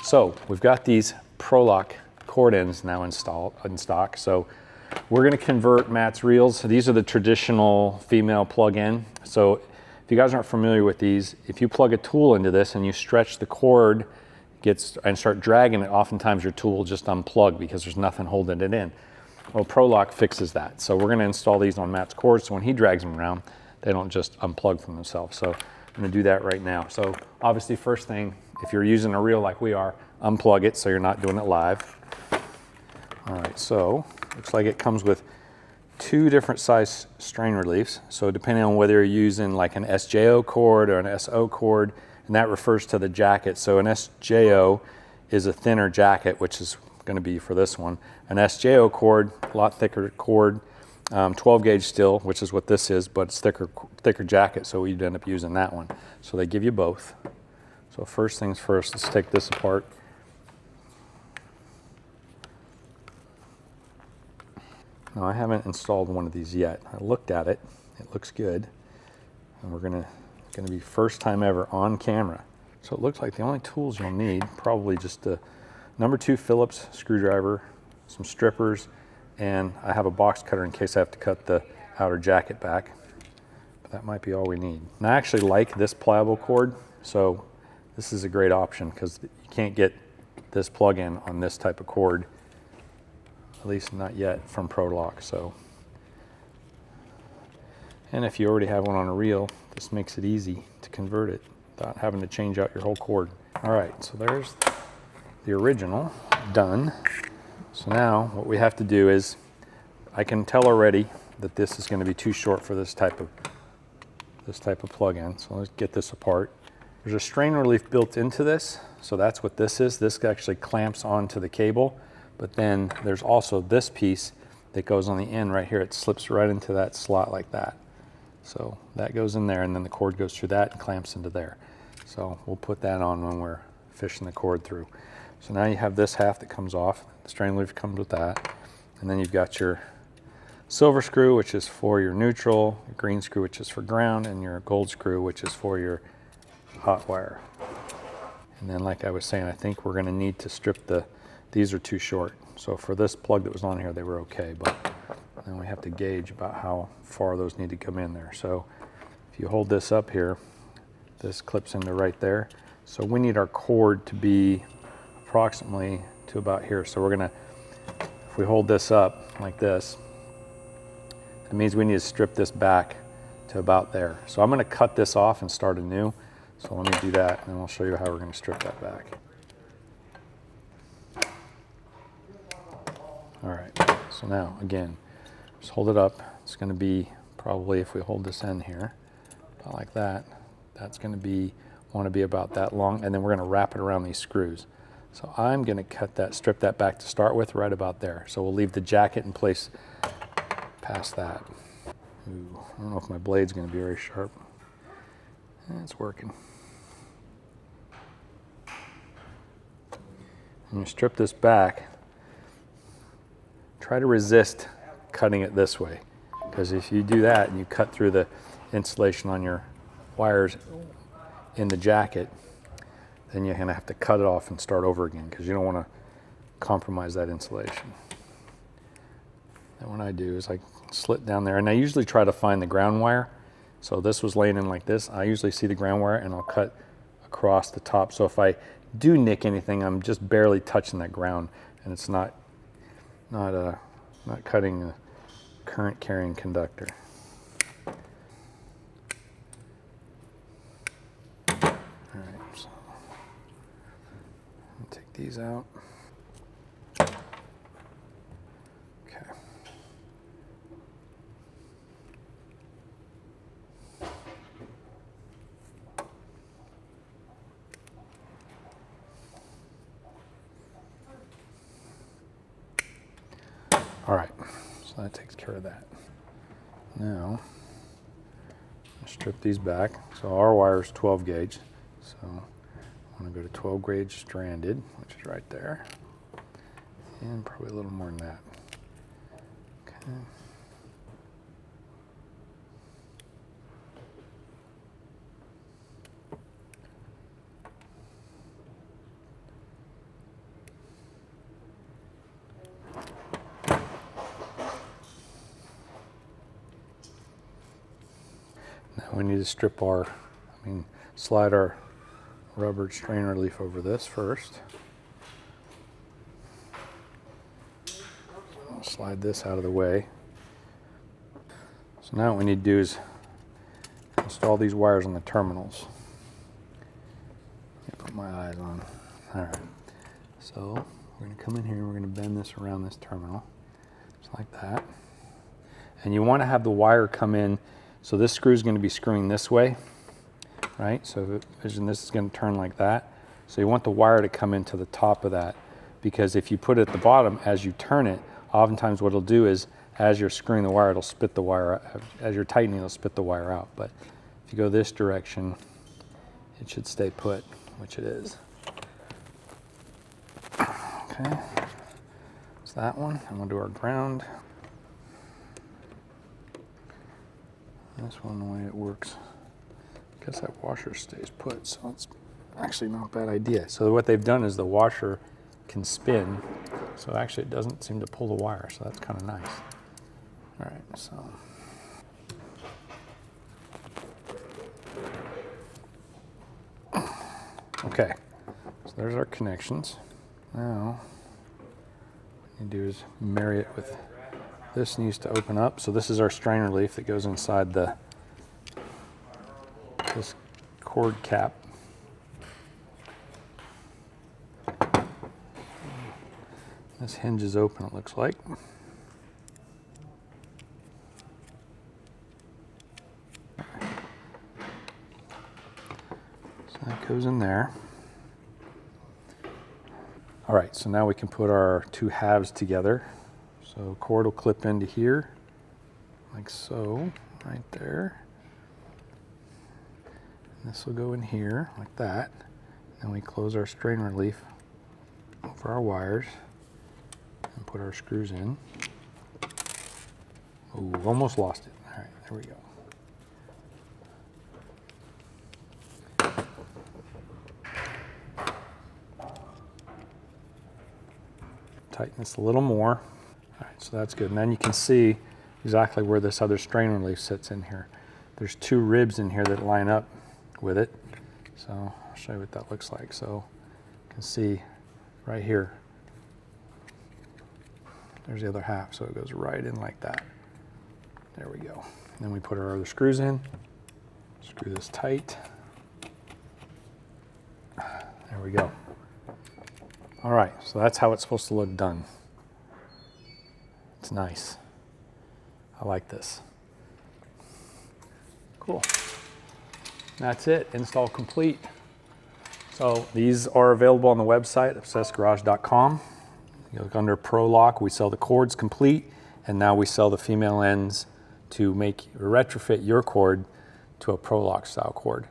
So we've got these Prolock cord ends now in stock. So we're going to convert Matt's reels. So these are the traditional female plug-in. So if you guys aren't familiar with these, if you plug a tool into this and you stretch the cord and start dragging it, oftentimes your tool will just unplug because there's nothing holding it in. Well, Prolock fixes that. So we're going to install these on Matt's cords so when he drags them around, they don't just unplug from themselves. So I'm going to do that right now. So obviously, first thing, if you're using a reel like we are, unplug it so you're not doing it live. All right, so looks like it comes with 2 different size strain reliefs. So depending on whether you're using like an SJO cord or an SO cord, and that refers to the jacket. So an SJO is a thinner jacket, which is going to be for this one. An SJO cord, a lot thicker cord, 12 gauge still, which is what this is, but it's thicker jacket, so we'd end up using that one. So they give you both. So first things first, let's take this apart. Now I haven't installed one of these yet. I looked at it, it looks good, and we're gonna be first time ever on camera. So it looks like the only tools you'll need, probably just a number 2 Phillips screwdriver, some strippers, and I have a box cutter in case I have to cut the outer jacket back. But that might be all we need. And I actually like this pliable cord, so this is a great option because you can't get this plug-in on this type of cord, at least not yet from Prolock. So, and if you already have one on a reel, this makes it easy to convert it without having to change out your whole cord. All right, so there's the original done. So now what we have to do is, I can tell already that this is going to be too short for this type of plug-in. So let's get this apart. There's a strain relief built into this, so that's what this is. This actually clamps onto the cable, but then there's also this piece that goes on the end right here. It slips right into that slot like that. So that goes in there, and then the cord goes through that and clamps into there. So we'll put that on when we're fishing the cord through. So now you have this half that comes off. The strain relief comes with that. And then you've got your silver screw, which is for your neutral, your green screw, which is for ground, and your gold screw, which is for your hot wire. And then like I was saying, I think we're gonna need to strip these are too short. So for this plug that was on here, they were okay, but then we have to gauge about how far those need to come in there. So if you hold this up here, this clips into right there. So we need our cord to be approximately to about here. So we're gonna, if we hold this up like this, it means we need to strip this back to about there. So I'm gonna cut this off and start anew. So let me do that, and then I'll show you how we're gonna strip that back. All right, so now again, just hold it up. It's gonna be probably, if we hold this end here, about like that, that's gonna be, wanna be about that long, and then we're gonna wrap it around these screws. So I'm gonna strip that back to start with right about there. So we'll leave the jacket in place past that. Ooh, I don't know if my blade's gonna be very sharp. It's working. And you strip this back, try to resist cutting it this way, because if you do that and you cut through the insulation on your wires in the jacket, then you're gonna have to cut it off and start over again, because you don't wanna compromise that insulation. And what I do is I slit down there, and I usually try to find the ground wire. So this was laying in like this. I usually see the ground wire, and I'll cut across the top. So if I do nick anything, I'm just barely touching that ground, and it's not cutting a current carrying conductor. All right, so I'll take these out. Okay. All right, so that takes care of that. Now, strip these back. So our wire is 12 gauge. So I'm gonna go to 12 gauge stranded, which is right there. And probably a little more than that. Okay. we need to strip our, slide our rubber strainer leaf over this first. I'll slide this out of the way. So now what we need to do is install these wires on the terminals. Put my eyes on. All right. So we're going to come in here and we're going to bend this around this terminal, just like that. And you want to have the wire come in. So this screw is going to be screwing this way, right? So vision, this is going to turn like that. So you want the wire to come into the top of that, because if you put it at the bottom, as you turn it, oftentimes what it'll do is, as you're screwing the wire, it'll spit the wire out. As you're tightening, it'll spit the wire out. But if you go this direction, it should stay put, which it is. Okay, it's that one. And we'll do our ground. This one, the way it works, I guess that washer stays put, so it's actually not a bad idea. So what they've done is the washer can spin, so actually it doesn't seem to pull the wire, so that's kind of nice. All right, so. Okay, so there's our connections. Now, what you do is marry it with, this needs to open up. So this is our strainer leaf that goes inside this cord cap. This hinge is open, it looks like. So that goes in there. All right, so now we can put our two halves together. So cord will clip into here, like so, right there. And this will go in here, like that. Then we close our strainer leaf over our wires and put our screws in. Ooh, almost lost it. All right, there we go. Tighten this a little more. All right, so that's good. And then you can see exactly where this other strainer leaf sits in here. There's two ribs in here that line up with it. So I'll show you what that looks like. So you can see right here, there's the other half. So it goes right in like that. There we go. And then we put our other screws in. Screw this tight. There we go. All right, so that's how it's supposed to look done. It's nice. I like this. Cool. That's it, install complete. So these are available on the website, obsessedgarage.com. You look under Prolock, we sell the cords complete, and now we sell the female ends to make retrofit your cord to a Prolock style cord.